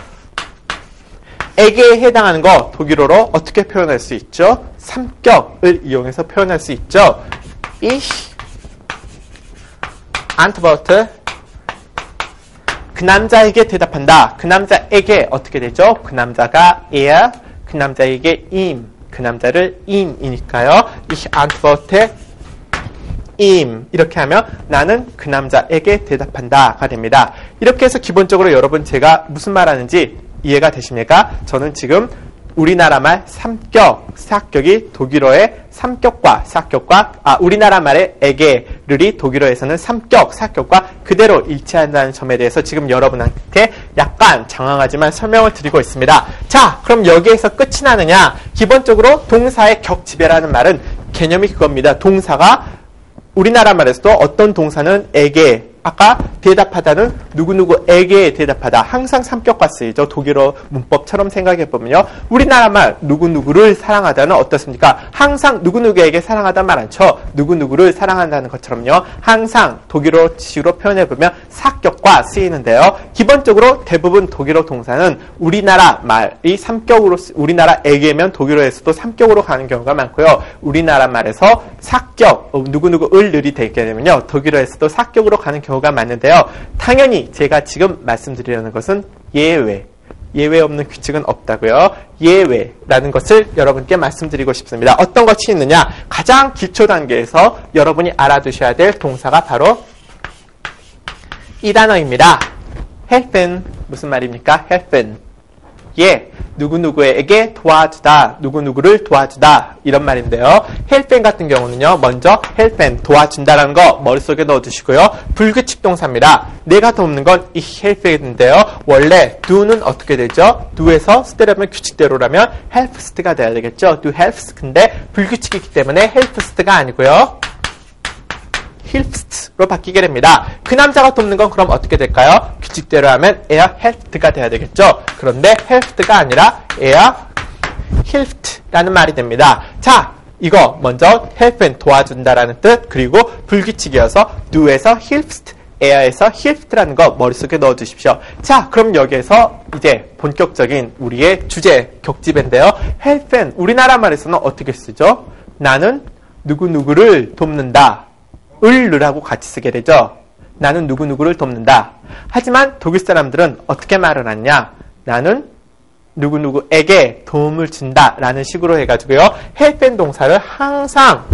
에게에 해당하는 거 독일어로 어떻게 표현할 수 있죠? 삼격을 이용해서 표현할 수 있죠. Ich antworte 그 남자에게 대답한다. 그 남자에게 어떻게 되죠? 그 남자가 er, 그 남자에게 ihm, 그 남자를 ihm이니까요. Ich antworte ihm. 이렇게 하면 나는 그 남자에게 대답한다가 됩니다. 이렇게 해서 기본적으로 여러분 제가 무슨 말 하는지 이해가 되십니까? 저는 지금 우리나라 말 사격이 독일어의 삼격과 우리나라 말의 에게를이 독일어에서는 사격과 그대로 일치한다는 점에 대해서 지금 여러분한테 약간 장황하지만 설명을 드리고 있습니다. 자, 그럼 여기에서 끝이 나느냐? 기본적으로 동사의 격지배라는 말은 개념이 그겁니다. 동사가 우리나라 말에서도 어떤 동사는 에게, 아까 대답하다는 누구누구에게 대답하다. 항상 삼격과 쓰이죠. 독일어 문법처럼 생각해보면요. 우리나라 말 누구누구를 사랑하다는 어떻습니까? 항상 누구누구에게 사랑하다는 말 않죠. 누구누구를 사랑한다는 것처럼요. 항상 독일어 식으로 표현해보면 사격과 쓰이는데요. 기본적으로 대부분 독일어 동사는 우리나라 말이 삼격으로, 우리나라에게면 독일어에서도 삼격으로 가는 경우가 많고요. 우리나라 말에서 사격, 누구누구을이 되게 되면요. 독일어에서도 사격으로 가는 경우가 많은데요. 당연히 제가 지금 말씀드리려는 것은 예외 없는 규칙은 없다고요. 예외라는 것을 여러분께 말씀드리고 싶습니다. 어떤 것이 있느냐? 가장 기초 단계에서 여러분이 알아두셔야 될 동사가 바로 이 단어입니다. helfen. 무슨 말입니까? helfen. 누구누구에게 도와주다, 누구누구를 도와주다 이런 말인데요. helfen 같은 경우는요. 먼저 helfen, 도와준다라는 거 머릿속에 넣어주시고요. 불규칙 동사입니다. 내가 돕는 건 이 helf인데요. 원래 do는 어떻게 되죠? do에서 쓰려면 규칙대로라면 helps가 돼야 되겠죠. do helps. 근데 불규칙이기 때문에 helps가 아니고요. hilfst로 바뀌게 됩니다. 그 남자가 돕는 건 그럼 어떻게 될까요? 규칙대로 하면 er helpt가 돼야 되겠죠. 그런데 helpt가 아니라 er hilft라는 말이 됩니다. 자, 이거 먼저 help은 도와준다라는 뜻, 그리고 불규칙이어서 do에서 hilfst, er에서 hilft라는 거 머릿속에 넣어주십시오. 자, 그럼 여기에서 이제 본격적인 우리의 주제 격지배인데요. help은 우리나라 말에서는 어떻게 쓰죠? 나는 누구누구를 돕는다. 을르라고 같이 쓰게 되죠. 나는 누구누구를 돕는다. 하지만 독일 사람들은 어떻게 말을 하냐? 나는 누구누구에게 도움을 준다 라는 식으로 해가지고요. helfen 동사를 항상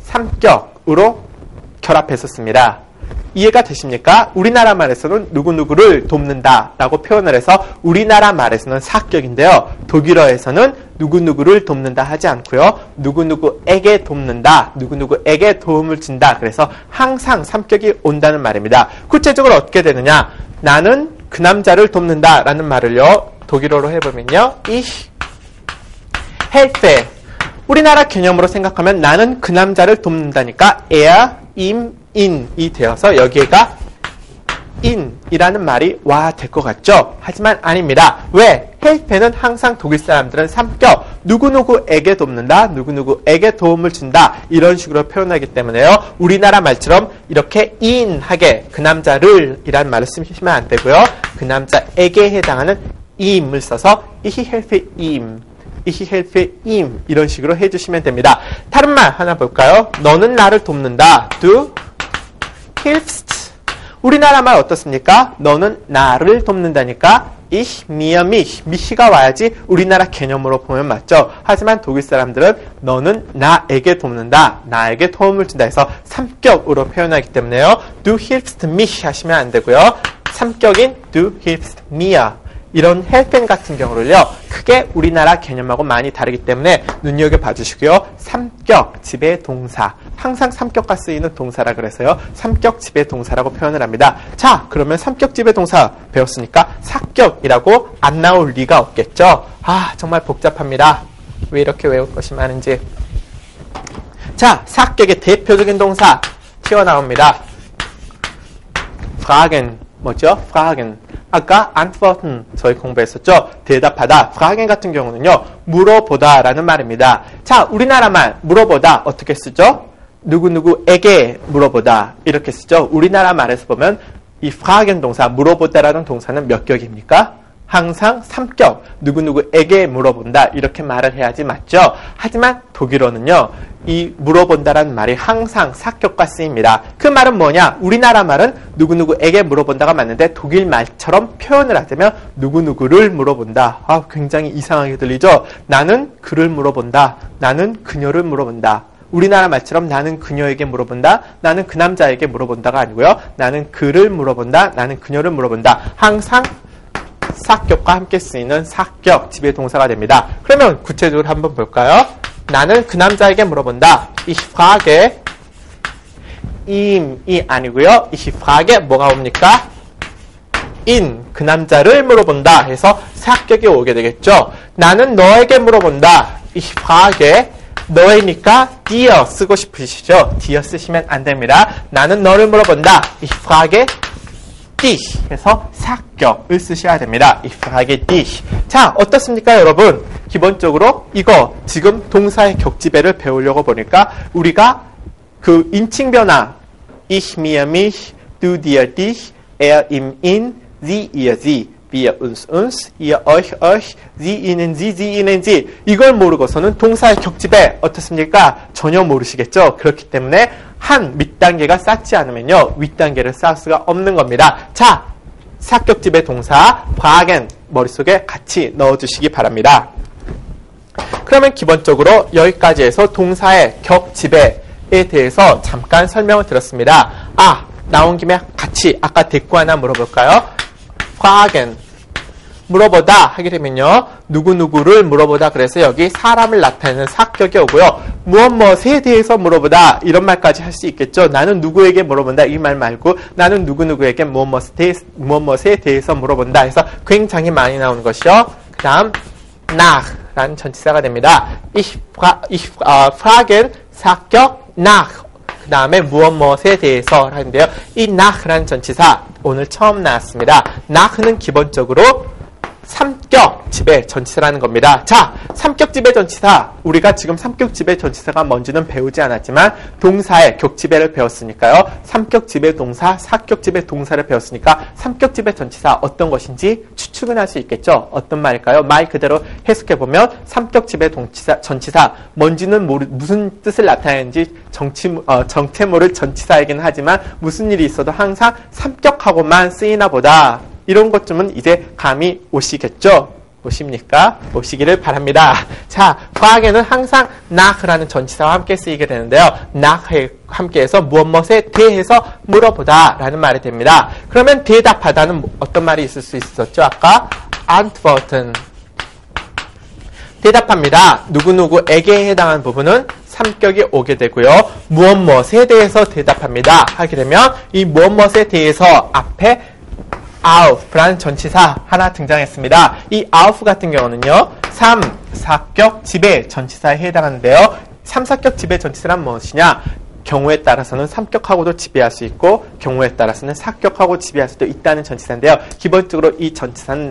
삼격으로 결합해서 씁니다. 이해가 되십니까? 우리나라 말에서는 누구누구를 돕는다 라고 표현을 해서 우리나라 말에서는 사격인데요. 독일어에서는 누구누구를 돕는다 하지 않고요. 누구누구에게 돕는다, 누구누구에게 도움을 준다. 그래서 항상 삼격이 온다는 말입니다. 구체적으로 어떻게 되느냐? 나는 그 남자를 돕는다 라는 말을요. 독일어로 해보면요. Ich helfe. 우리나라 개념으로 생각하면 나는 그 남자를 돕는다니까 er, ihm, in이 되어서 여기에가 in이라는 말이 와 될 것 같죠? 하지만 아닙니다. 왜? helf는 항상 독일 사람들은 삼격, 누구누구에게 돕는다, 누구누구에게 도움을 준다 이런 식으로 표현하기 때문에요. 우리나라 말처럼 이렇게 in하게 그 남자를 이라는 말을 쓰시면 안 되고요. 그 남자에게 해당하는 im을 써서 ich helfe ihm, ich helfe ihm 이런 식으로 해주시면 됩니다. 다른 말 하나 볼까요? 너는 나를 돕는다. Du hilfst. 우리나라 말 어떻습니까? 너는 나를 돕는다니까 ich, mir, mich. mich가 와야지 우리나라 개념으로 보면 맞죠? 하지만 독일 사람들은 너는 나에게 돕는다, 나에게 도움을 준다 해서 삼격으로 표현하기 때문에요. Du hilfst mich 하시면 안 되고요. 삼격인 Du hilfst mir. 이런 helfen 같은 경우를요. 크게 우리나라 개념하고 많이 다르기 때문에 눈여겨봐 주시고요. 삼격 지배 동사. 항상 삼격과 쓰이는 동사라 그래서요. 삼격 지배 동사라고 표현을 합니다. 자, 그러면 삼격 지배 동사 배웠으니까 사격이라고 안 나올 리가 없겠죠. 아, 정말 복잡합니다. 왜 이렇게 외울 것이 많은지. 자, 사격의 대표적인 동사 튀어나옵니다. fragen. 뭐죠? fragen. 아까 antworten 저희 공부했었죠? 대답하다. fragen 같은 경우는요. 물어보다 라는 말입니다. 자, 우리나라 말 물어보다 어떻게 쓰죠? 누구누구에게 물어보다 이렇게 쓰죠. 우리나라 말에서 보면 이 fragen 동사 물어보다라는 동사는 몇 격입니까? 항상 3격, 누구누구에게 물어본다. 이렇게 말을 해야지 맞죠? 하지만 독일어는요, 이 물어본다라는 말이 항상 4격과 쓰입니다. 그 말은 뭐냐? 우리나라 말은 누구누구에게 물어본다가 맞는데 독일 말처럼 표현을 하자면 누구누구를 물어본다. 아, 굉장히 이상하게 들리죠? 나는 그를 물어본다. 나는 그녀를 물어본다. 우리나라 말처럼 나는 그녀에게 물어본다. 나는 그 남자에게 물어본다가 아니고요. 나는 그를 물어본다. 나는 그녀를 물어본다. 항상 4격과 함께 쓰이는 4격 지배 동사가 됩니다. 그러면 구체적으로 한번 볼까요? 나는 그 남자에게 물어본다. Ich frage ihm이 아니고요. Ich frage 뭐가 옵니까? ihn, 그 남자를 물어본다 해서 4격이 오게 되겠죠. 나는 너에게 물어본다. Ich frage 너의니까 dir 쓰고 싶으시죠? dir 쓰시면 안 됩니다. 나는 너를 물어본다. Ich frage dich 해서 4격을 쓰셔야 됩니다. Ich frage dich. 자, 어떻습니까, 여러분? 기본적으로 이거 지금 동사의 격지배를 배우려고 보니까 우리가 그 인칭 변화 ich, mir, mich, du, dir, dich, er, ihm, ihn, sie, ihr, sie, wir, uns, uns, ihr, euch, euch, sie, ihnen, sie, ihnen, sie 이걸 모르고서는 동사의 격지배 어떻습니까? 전혀 모르시겠죠? 그렇기 때문에 한 밑단계가 쌓지 않으면요 윗단계를 쌓을 수가 없는 겁니다. 자, 4격지배 동사 fragen 머릿속에 같이 넣어주시기 바랍니다. 그러면 기본적으로 여기까지 해서 동사의 격지배에 대해서 잠깐 설명을 드렸습니다. 아, 나온 김에 같이 아까 대꾸 하나 물어볼까요? fragen 물어보다 하게 되면요 누구누구를 물어보다 그래서 여기 사람을 나타내는 4격이 오고요 무엇무엇에 대해서 물어보다 이런 말까지 할 수 있겠죠. 나는 누구에게 물어본다 이 말 말고 나는 누구누구에게 무엇무엇에 대해서 물어본다 해서 굉장히 많이 나오는 것이요. 그 다음 nach 라는 전치사가 됩니다. Ich fragen 4격 nach 그 다음에 무엇무엇에 대해서 하는데요. 이 nach라는 전치사 오늘 처음 나왔습니다. nach는 기본적으로 3격 지배 전치사라는 겁니다. 자, 3격 지배 전치사 우리가 지금 3격 지배 전치사가 뭔지는 배우지 않았지만 동사의 격지배를 배웠으니까요. 3격 지배 동사, 4격 지배 동사를 배웠으니까 3격 지배 전치사 어떤 것인지 추측은 할 수 있겠죠. 어떤 말일까요? 말 그대로 해석해보면 3격 지배 전치사 뭔지는 무슨 뜻을 나타내는지 정체 모를 전치사이긴 하지만 무슨 일이 있어도 항상 3격하고만 쓰이나 보다. 이런 것쯤은 이제 감이 오시겠죠? 오십니까? 오시기를 바랍니다. 자, 과학에는 항상 nach라는 전치사와 함께 쓰이게 되는데요. nach에 함께해서 무엇무엇에 대해서 물어보다 라는 말이 됩니다. 그러면 대답하다는 어떤 말이 있을 수 있었죠? 아까 antworten 대답합니다. 누구누구에게 해당하는 부분은 3격이 오게 되고요. 무엇무엇에 대해서 대답합니다. 하게 되면 이 무엇무엇에 대해서 앞에 auf라는 전치사 하나 등장했습니다. 이 auf 같은 경우는요. 3, 4격 지배 전치사에 해당하는데요. 3, 4격 지배 전치사란 무엇이냐? 경우에 따라서는 3격하고도 지배할 수 있고 경우에 따라서는 4격하고 지배할 수도 있다는 전치사인데요. 기본적으로 이 전치사는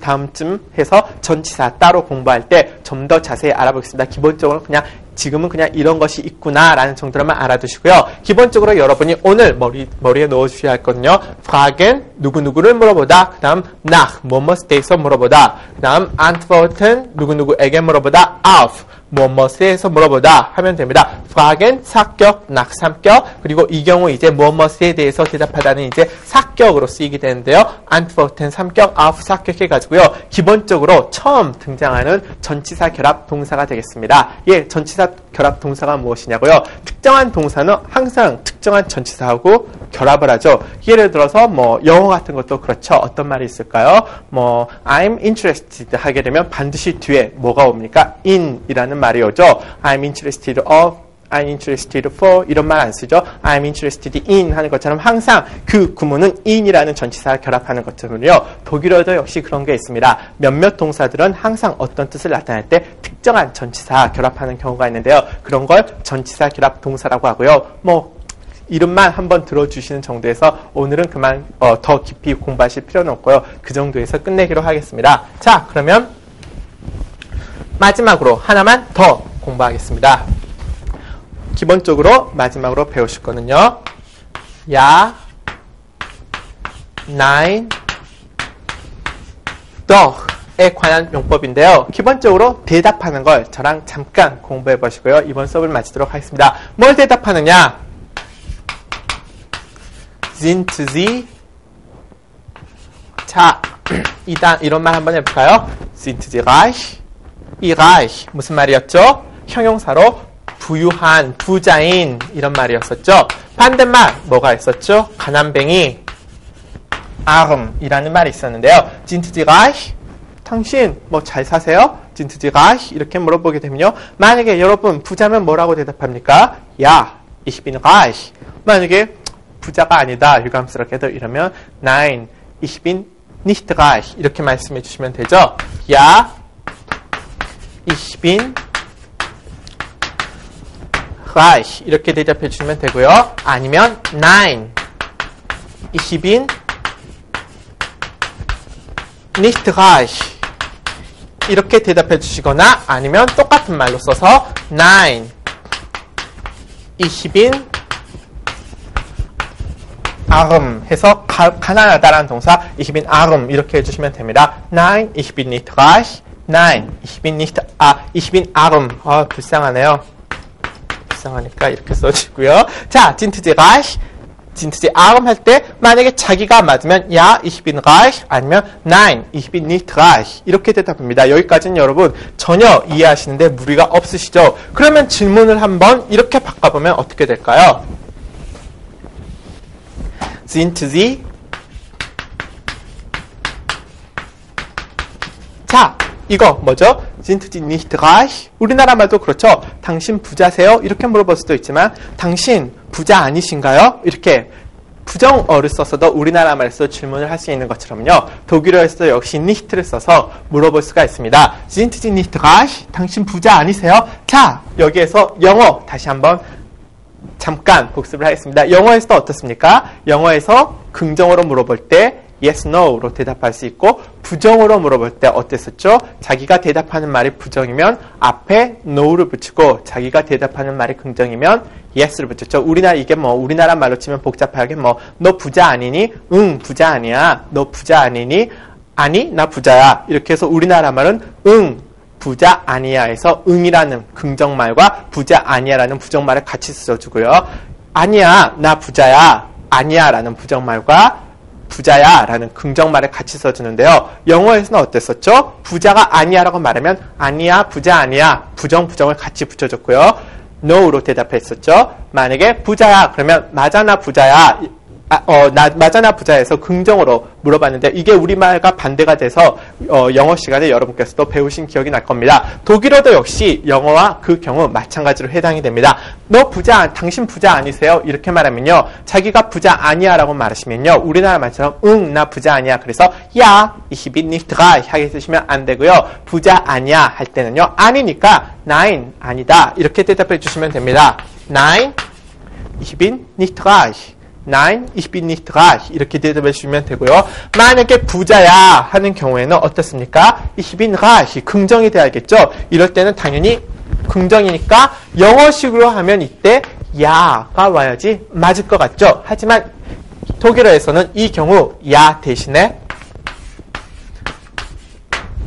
다음쯤 해서 전치사 따로 공부할 때 좀 더 자세히 알아보겠습니다. 기본적으로 그냥 지금은 그냥 이런 것이 있구나라는 정도로만 알아두시고요. 기본적으로 여러분이 오늘 머리에 넣어주셔야 할 건요. fragen, 누구누구를 물어보다. 그 다음 nach, 무엇무엇에 대해서 물어보다. 그 다음 antworten, 누구누구에게 물어보다. auf, 무엇무엇에 대해서 물어보다 하면 됩니다. fragen, 4격, nach 3격, 그리고 이 경우 이제 무엇무엇에 대해서 대답하다는 이제 4격으로 쓰이게 되는데요. antworten 3격, auf 4격 해가지고요. 기본적으로 처음 등장하는 전치사 결합 동사가 되겠습니다. 예, 전치사 결합 동사가 무엇이냐고요? 특정한 동사는 항상 특정한 전치사하고 결합을 하죠. 예를 들어서 뭐 영어 같은 것도 그렇죠. 어떤 말이 있을까요? 뭐 I'm interested 하게 되면 반드시 뒤에 뭐가 옵니까? in 이라는 말이 오죠. I'm interested of, I'm interested for 이런 말 안 쓰죠. I'm interested in 하는 것처럼 항상 그 구문은 in이라는 전치사를 결합하는 것처럼요. 독일어도 역시 그런 게 있습니다. 몇몇 동사들은 항상 어떤 뜻을 나타낼 때 특정한 전치사 결합하는 경우가 있는데요. 그런 걸 전치사 결합 동사라고 하고요. 뭐 이름만 한번 들어주시는 정도에서 오늘은 그만 더 깊이 공부하실 필요는 없고요. 그 정도에서 끝내기로 하겠습니다. 자, 그러면 마지막으로 하나만 더 공부하겠습니다. 기본적으로 마지막으로 배우실 거는요. Ja, Nein, 더에 관한 용법인데요. 기본적으로 대답하는 걸 저랑 잠깐 공부해 보시고요. 이번 수업을 마치도록 하겠습니다. 뭘 대답하느냐? Sind Sie 자, 이런 말 한번 해볼까요? Sind Sie reich? 이 reich 무슨 말이었죠? 형용사로 부유한, 부자인 이런 말이었었죠. 반대말 뭐가 있었죠? 가난뱅이 arm이라는 말이 있었는데요. Sind Sie reich? 당신 뭐 잘 사세요? Sind Sie reich? 이렇게 물어보게 되면요. 만약에 여러분 부자면 뭐라고 대답합니까? Ja, ich bin reich. 만약에 부자가 아니다, 유감스럽게도 이러면 Nein, ich bin nicht reich. 이렇게 말씀해 주시면 되죠. Ja, ich bin reich. 이렇게 대답해 주시면 되고요. 아니면 Nein, ich bin nicht reich. 이렇게 대답해 주시거나 아니면 똑같은 말로 써서 Nein, ich bin arm 해서 가난하다라는 동사 ich bin arm 이렇게 해주시면 됩니다. Nein, ich bin nicht reich. Nein, ich bin nicht ich bin arm. 불쌍하네요. 불쌍하니까 이렇게 써주고요. 자, sind Sie reich? sind Sie arm 할 때 만약에 자기가 맞으면 ja, ich bin reich 아니면 nein, ich bin nicht reich 이렇게 대답합니다. 여기까지는 여러분 전혀 이해하시는데 무리가 없으시죠? 그러면 질문을 한번 이렇게 바꿔보면 어떻게 될까요? Sind Sie 자, 이거 뭐죠? Sind Sie nicht reich? 우리나라 말도 그렇죠. 당신 부자세요? 이렇게 물어볼 수도 있지만 당신 부자 아니신가요? 이렇게 부정어를 써서도 우리나라 말에서 질문을 할 수 있는 것처럼요. 독일어에서도 역시 nicht를 써서 물어볼 수가 있습니다. Sind Sie nicht reich? 당신 부자 아니세요? 자, 여기에서 영어 다시 한번 잠깐 복습을 하겠습니다. 영어에서도 어떻습니까? 영어에서 긍정어로 물어볼 때 yes, no로 대답할 수 있고 부정어로 물어볼 때 어땠었죠? 자기가 대답하는 말이 부정이면 앞에 no를 붙이고 자기가 대답하는 말이 긍정이면 yes를 붙였죠. 우리나라 말로 치면 복잡하게 너 부자 아니니? 응, 부자 아니야. 너 부자 아니니? 아니, 나 부자야. 이렇게 해서 우리나라 말은 응, 부자 아니야에서 응이라는 긍정말과 부자 아니야라는 부정말을 같이 써주고요. 아니야, 나 부자야. 아니야라는 부정말과 부자야 라는 긍정말을 같이 써주는데요. 영어에서는 어땠었죠? 부자가 아니야라고 말하면 아니야, 부자 아니야. 부정을 같이 붙여줬고요. no로 대답했었죠. 만약에 부자야 그러면 맞아, 나 부자야. 맞아, 나 부자에서 긍정으로 물어봤는데 이게 우리말과 반대가 돼서 영어 시간에 여러분께서도 배우신 기억이 날 겁니다. 독일어도 역시 영어와 그 경우 마찬가지로 해당이 됩니다. 당신 부자 아니세요? 이렇게 말하면요. 자기가 부자 아니야 라고 말하시면요. 우리나라 말처럼 응, 나 부자 아니야. 그래서 ja, ich bin nicht reich 하게 쓰시면 안 되고요. 부자 아니야 할 때는요. 아니니까 nein, 아니다. 이렇게 대답해 주시면 됩니다. Nein, ich bin nicht reich. Nein, ich bin nicht reich. 이렇게 대답해 주시면 되고요. 만약에 부자야 하는 경우에는 어떻습니까? Ich bin reich. 긍정이 돼야겠죠? 이럴 때는 당연히 긍정이니까 영어식으로 하면 이때 야가 와야지 맞을 것 같죠? 하지만 독일어에서는 이 경우 야 대신에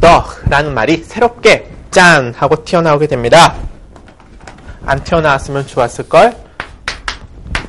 더라는 말이 새롭게 짠 하고 튀어나오게 됩니다. 안 튀어나왔으면 좋았을걸?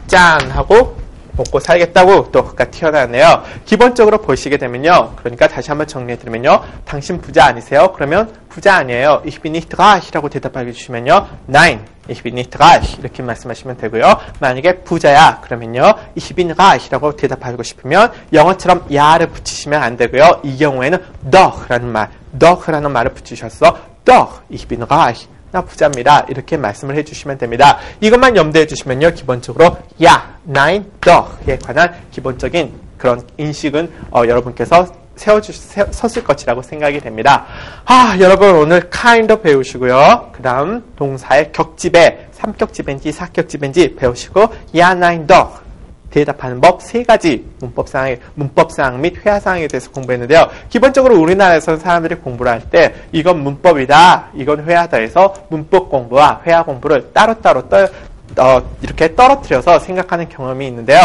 짠 하고 먹고 살겠다고 또 그가 튀어나왔네요. 기본적으로 보시게 되면요. 그러니까 다시 한번 정리해드리면요. 당신 부자 아니세요? 그러면 부자 아니에요. Ich bin nicht reich 라고 대답해 주시면요. Nein, ich bin nicht reich 이렇게 말씀하시면 되고요. 만약에 부자야 그러면요. Ich bin reich 라고 대답하고 싶으면 영어처럼 야를 붙이시면 안 되고요. 이 경우에는 doch라는 말을 붙이셔서 doch, ich bin reich 나 부자입니다. 이렇게 말씀을 해주시면 됩니다. 이것만 염두해 주시면요. 기본적으로 ja, nein, doch에 관한 기본적인 그런 인식은 여러분께서 섰을 것이라고 생각이 됩니다. 여러분 오늘 kind 배우시고요. 그 다음 동사의 격집에 3격집인지 4격집인지 배우시고 ja, nein, doch 대답하는 법 3가지 문법사항 및 회화사항에 대해서 공부했는데요. 기본적으로 우리나라에서는 사람들이 공부를 할 때 이건 문법이다, 이건 회화다 해서 문법 공부와 회화 공부를 따로따로 이렇게 떨어뜨려서 생각하는 경험이 있는데요.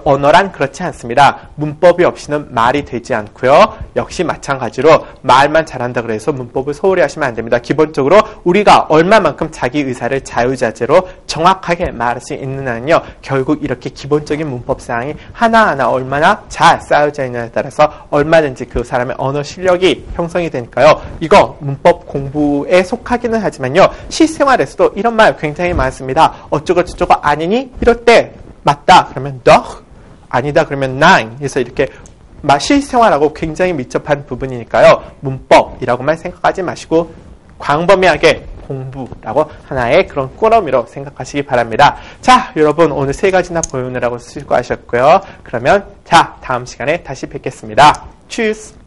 언어란 그렇지 않습니다. 문법이 없이는 말이 되지 않고요. 역시 마찬가지로 말만 잘한다 그래서 문법을 소홀히 하시면 안 됩니다. 기본적으로 우리가 얼마만큼 자기 의사를 자유자재로 정확하게 말할 수 있느냐는요. 결국 이렇게 기본적인 문법사항이 하나하나 얼마나 잘 쌓여져 있느냐에 따라서 얼마든지 그 사람의 언어 실력이 형성이 되니까요. 이거 문법 공부에 속하기는 하지만요. 실생활에서도 이런 말 굉장히 많습니다. 어쩌고 저쩌고 아니니? 이럴 때 맞다 그러면 doch, 아니다 그러면 nein. 그래서 이렇게 실생활하고 굉장히 밀접한 부분이니까요. 문법이라고만 생각하지 마시고 광범위하게 공부라고 하나의 그런 꾸러미로 생각하시기 바랍니다. 자, 여러분 오늘 3가지나 보느라고 수고하셨고요. 그러면 자, 다음 시간에 다시 뵙겠습니다. Tschüss.